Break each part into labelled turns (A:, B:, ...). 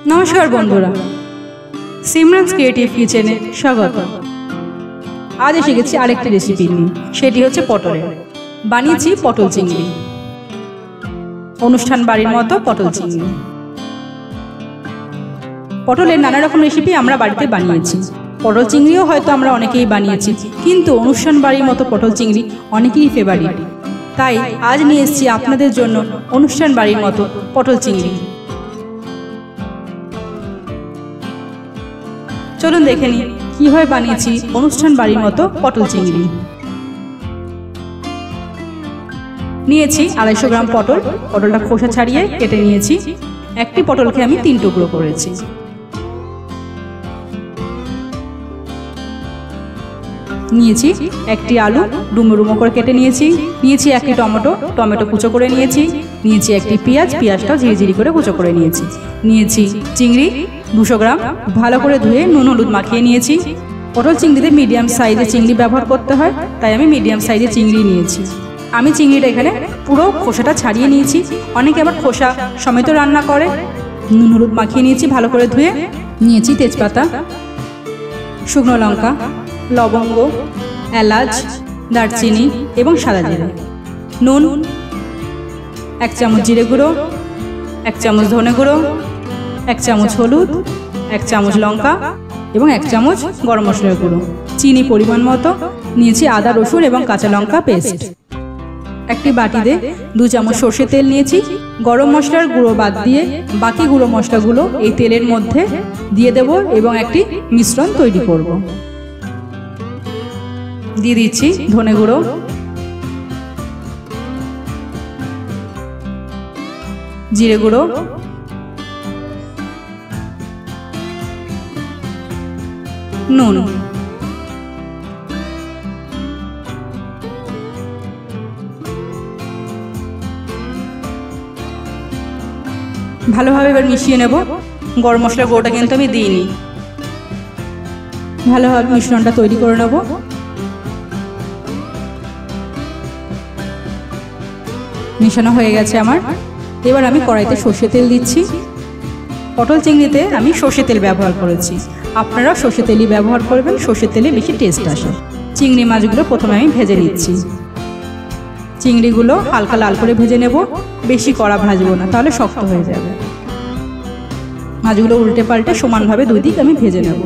A: नमस्कार बंधुरा सिमरान क्रिएटिव किचेने स्वागत। आज एसे गेছি আরেকটি রেসিপি নিয়ে, সেটি হচ্ছে পটলের। বানিয়েছি পটল চিংড়ি, অনুষ্ঠান বাড়ির মতো পটল চিংড়ি। পটলের নানা রকম রেসিপি আমরা বাড়িতে বানিয়েছি। পটল চিংড়িও হয়তো আমরা অনেকেই বানিয়েছি, কিন্তু অনুষ্ঠান বাড়ির মতো পটল চিংড়ি অনেকেরই ফেভারিট। তাই আজ নিয়ে এসেছি আপনাদের জন্য অনুষ্ঠান বাড়ির মতো পটল চিংড়ি। চলুন দেখে নিই কিভাবে বানিয়েছি অনুষ্ঠান বাড়ির মতো পটল চিংড়ি। নিয়েছি 250 গ্রাম পটল। পটলটা খোসা ছাড়িয়ে কেটে নিয়েছি। একটি পটলকে আমি 3 টুকরো করেছি। নিয়েছি একটি আলু, ডুমো ডুমো করে কেটে নিয়েছি। নিয়েছি একটি টমেটো, টমেটো কুচো করে নিয়েছি। নিয়েছি একটি পেঁয়াজ, পেঁয়াজটাও ঝিরিঝিরি করে কুচো করে নিয়েছি। নিয়েছি চিংড়ি 200 গ্রাম, ভালো করে ধুয়ে নুন হলুদ মাখিয়ে নিয়েছি। পটল চিংড়িতে মিডিয়াম সাইজের চিংড়ি ব্যবহার করতে হয়, তাই আমি মিডিয়াম সাইজের চিংড়ি নিয়েছি। আমি চিংড়িটা এখানে পুরো খোসাটা ছাড়িয়ে নিয়েছি। অনেকে আবার খোসা সমেত রান্না করে। নুন হলুদ মাখিয়ে নিয়েছি ভালো করে ধুয়ে। নিয়েছি তেজপাতা, শুকনো লঙ্কা, লবঙ্গ, এলাচ, দারচিনি এবং সাদা জিরে। নুন, 1 চামচ জিরে গুঁড়ো, 1 চামচ ধনে গুঁড়ো, 1 চামচ হলুদ, 1 চামচ লঙ্কা এবং 1 চামচ গরম মশলার গুঁড়ো। চিনি পরিমাণ মতো। নিয়েছি আদা রসুন এবং কাঁচা লঙ্কা পেস্ট। একটি বাটিতে 2 চামচ সর্ষের তেল নিয়েছি। গরম মশলার গুঁড়ো বাদ দিয়ে বাকি গুঁড়ো মশলাগুলো এই তেলের মধ্যে দিয়ে দেব এবং একটি মিশ্রণ তৈরি করব। দিয়ে দিচ্ছি ধনে গুঁড়ো, জিরে গুঁড়ো, নুন, ভালোভাবে এবার মিশিয়ে নেব। গরম মশলার গুঁড়োটা কিন্তু আমি দিইনি। ভালোভাবে মিশ্রণটা তৈরি করে নেব। মিশানো হয়ে গেছে আমার। এবার আমি কড়াইতে সর্ষে তেল দিচ্ছি। পটল চিংড়িতে আমি সর্ষে তেল ব্যবহার করেছি, আপনারা সর্ষে তেলই ব্যবহার করবেন, সর্ষে তেলে বেশি টেস্ট আসে। চিংড়ি মাছগুলো প্রথমে আমি ভেজে নিচ্ছি। চিংড়িগুলো হালকা লাল করে ভেজে নেব, বেশি কড়া ভাজবো না, তাহলে শক্ত হয়ে যাবে। মাছগুলো উল্টে পাল্টে সমানভাবে 2 দিক আমি ভেজে নেব।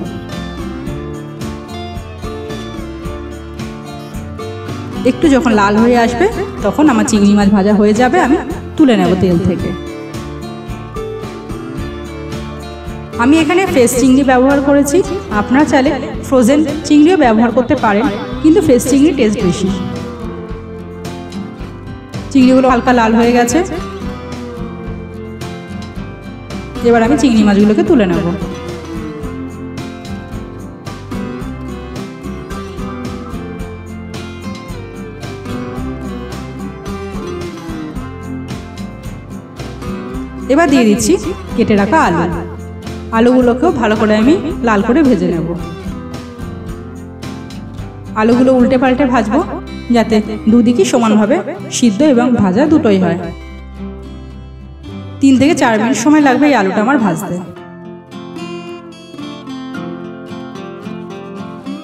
A: একটু যখন লাল হয়ে আসবে তখন আমার চিংড়ি মাছ ভাজা হয়ে যাবে, আমি তুলে নেব তেল থেকে। আমি এখানে ফ্রেশ চিংড়ি ব্যবহার করেছি, আপনারা চাইলে ফ্রোজেন চিংড়িও ব্যবহার করতে পারেন, কিন্তু ফ্রেশ চিংড়ি টেস্ট বেশি। চিংড়িগুলো হালকা লাল হয়ে গেছে। এবার আমি চিংড়ি মাছগুলোকে তুলে নেব। এবার দিয়ে দিচ্ছি কেটে রাখা আলু। আলুগুলোকেও ভালো করে আমি লাল করে ভেজে নেব। আলুগুলো উল্টে পাল্টে ভাজবো, যাতে দুদিকই সমানভাবে সিদ্ধ এবং ভাজা দুটোই হয়। 3 থেকে 4 মিনিট সময় লাগবে এই আলুটা আমার ভাজতে।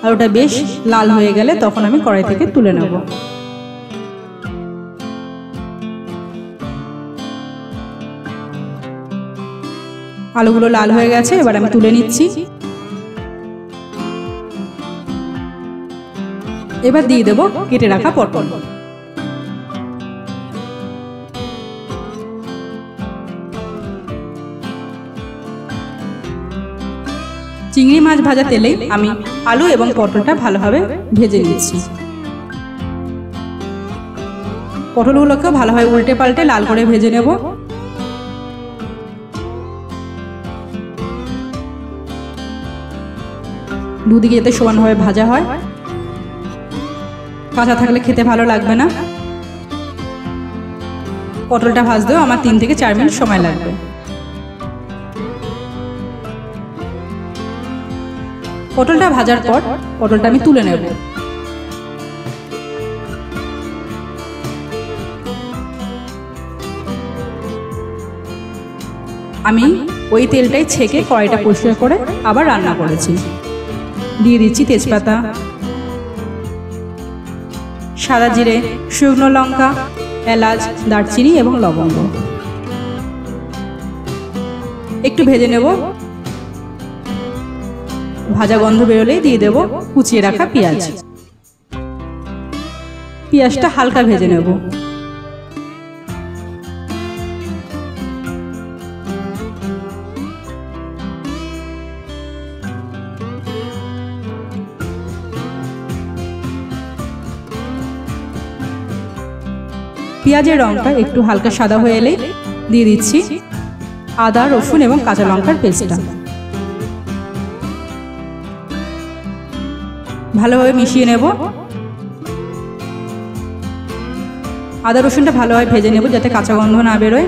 A: আলুটা বেশ লাল হয়ে গেলে তখন আমি কড়াই থেকে তুলে নেব। আলুগুলো লাল হয়ে গেছে, এবার আমি তুলে নিচ্ছি। এবার দিয়ে দেব কেটে রাখা পটল। চিংড়ি মাছ ভাজা তেলেই আমি আলু এবং পটলটা ভালোভাবে ভেজে নিচ্ছি। পটলগুলোকেও ভালোভাবে উল্টে পাল্টে লাল করে ভেজে নেব। দুদিকে যাতে সমানভাবে ভাজা হয়, কাঁচা থাকলে খেতে ভালো লাগবে না। পটলটা ভাজতেও আমার 3 থেকে 4 মিনিট সময় লাগবে। পটলটা ভাজার পর পটলটা আমি তুলে নেব। আমি ওই তেলটাই ছেঁকে কড়াইটা পরিষ্কার করে আবার রান্না করেছি। দিয়ে দিচ্ছি তেজপাতা, সাদা জিরে, শুকনো লঙ্কা, এলাচ, দারচিনি এবং লবঙ্গ। একটু ভেজে নেব। ভাজা গন্ধ বেরোলেই দিয়ে দেব কুচিয়ে রাখা পেঁয়াজ। পেঁয়াজটা হালকা ভেজে নেব। পেঁয়াজের রংটা একটু হালকা সাদা হয়ে এলে দিয়ে দিচ্ছি আদা, রসুন এবং কাঁচা লঙ্কার পেস্টটা। ভালোভাবে মিশিয়ে নেব। আদা রসুনটা ভালোভাবে ভেজে নেব যাতে কাঁচা গন্ধ না বেরোয়।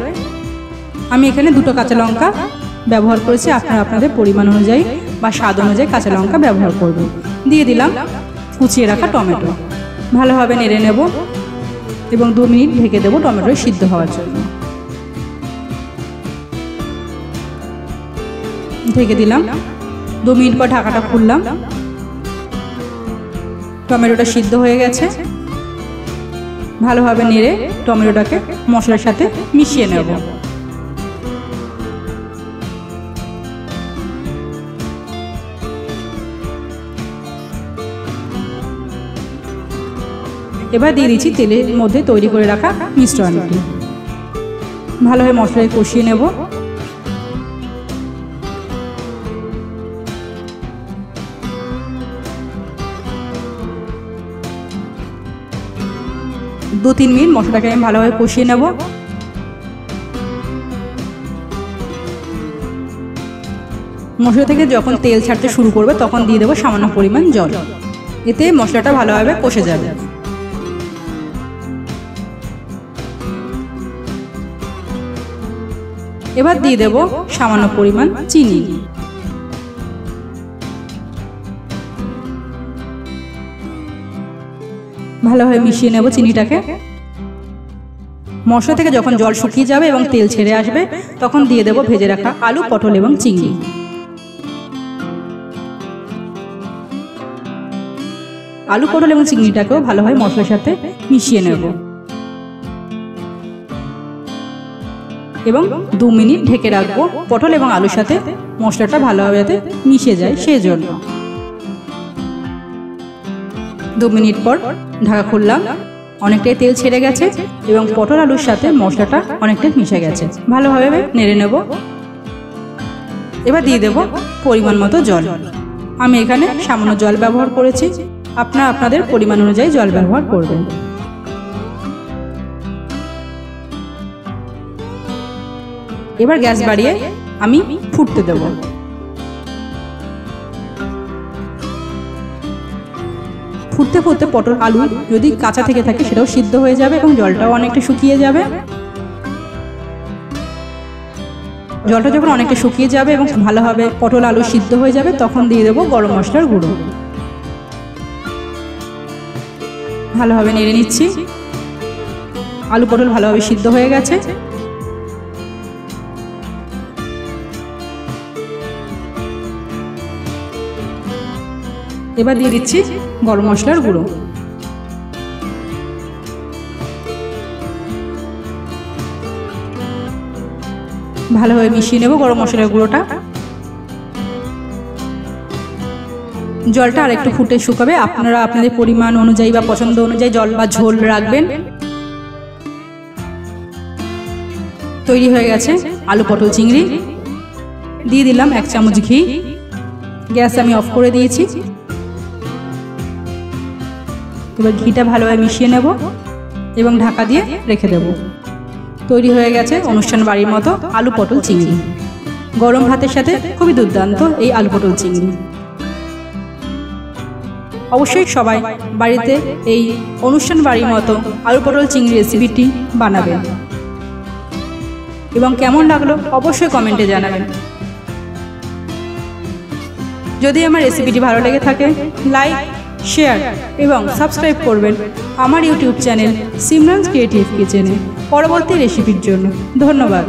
A: আমি এখানে 2টো কাঁচা লঙ্কা ব্যবহার করেছি, আপনারা আপনাদের পরিমাণ অনুযায়ী বা স্বাদ অনুযায়ী কাঁচা লঙ্কা ব্যবহার করবেন। দিয়ে দিলাম কুচিয়ে রাখা টমেটো। ভালোভাবে নেড়ে নেব এবং 2 মিনিট ঢেকে দেবো টমেটো সিদ্ধ হওয়ার জন্য। ঢেকে দিলাম। 2 মিনিট পর ঢাকাটা খুললাম। টমেটোটা সিদ্ধ হয়ে গেছে। ভালোভাবে নেড়ে টমেটোটাকে মশলার সাথে মিশিয়ে নেব। এবার দিয়ে দিচ্ছি তেলের মধ্যে তৈরি করে রাখা মিশ্রণটি। ভালোভাবে মশলায় কষিয়ে নেব। দু 3 মিনিট মশলাটাকে আমি ভালোভাবে কষিয়ে নেব। মশলা থেকে যখন তেল ছাড়তে শুরু করবে তখন দিয়ে দেবো সামান্য পরিমাণ জল। এতে মশলাটা ভালোভাবে কষে যাবে। এবার দিয়ে দেব সামান্য পরিমাণ চিনি। ভালোভাবে মিশিয়ে নেব চিনিটাকে। মশলা থেকে যখন জল শুকিয়ে যাবে এবং তেল ছেড়ে আসবে তখন দিয়ে দেব ভেজে রাখা আলু, পটল এবং চিংড়ি। আলু, পটল এবং চিংড়িটাকেও ভালোভাবে মশলার সাথে মিশিয়ে নেব এবং 2 মিনিট ঢেকে রাখবো পটল এবং আলুর সাথে মশলাটা ভালোভাবে যাতে মিশে যায় সেই জন্য। 2 মিনিট পর ঢাকা খুললাম। অনেকটাই তেল ছেড়ে গেছে এবং পটল আলুর সাথে মশলাটা অনেকটাই মিশে গেছে। ভালোভাবে নেড়ে নেব। এবার দিয়ে দেব পরিমাণ মতো জল। আমি এখানে সামান্য জল ব্যবহার করেছি, আপনারা আপনাদের পরিমাণ অনুযায়ী জল ব্যবহার করবেন। এবার গ্যাস বাড়িয়ে আমি ফুটতে দেব। ফুটতে ফুটতে পটল আলু যদি কাঁচা থেকে থাকে সেটাও সিদ্ধ হয়ে যাবে এবং জলটাও অনেকটা শুকিয়ে যাবে। জলটা যখন অনেকটা শুকিয়ে যাবে এবং ভালোভাবে পটল আলু সিদ্ধ হয়ে যাবে তখন দিয়ে দেবো গরম মশলার গুঁড়ো। ভালোভাবে নেড়ে নিচ্ছি। আলু পটল ভালোভাবে সিদ্ধ হয়ে গেছে। এবার দিয়ে দিচ্ছি গরম মশলার গুঁড়ো। ভালোভাবে মিশিয়ে নেব গরম মশলার গুঁড়োটা। জলটা আর একটু ফুটে শুকাবে, আপনারা আপনাদের পরিমাণ অনুযায়ী বা পছন্দ অনুযায়ী জল বা ঝোল রাখবেন। তৈরি হয়ে গেছে আলু পটল চিংড়ি। দিয়ে দিলাম 1 চামচ ঘি। গ্যাস আমি অফ করে দিয়েছি। এবার ঘিটা ভালোভাবে মিশিয়ে নেব এবং ঢাকা দিয়ে রেখে দেব। তৈরি হয়ে গেছে অনুষ্ঠান বাড়ির মতো আলু পটল চিংড়ি। গরম ভাতের সাথে খুবই দুর্দান্ত এই আলু পটল চিংড়ি। অবশ্যই সবাই বাড়িতে এই অনুষ্ঠান বাড়ির মতো আলু পটল চিংড়ি রেসিপিটি বানাবেন এবং কেমন লাগলো অবশ্যই কমেন্টে জানাবেন। যদি আমার রেসিপিটি ভালো লেগে থাকে লাইক, শেয়ার এবং সাবস্ক্রাইব করবেন আমার ইউটিউব চ্যানেল সিমরানস ক্রিয়েটিভ কিচেনে পরবর্তী রেসিপির জন্য। ধন্যবাদ।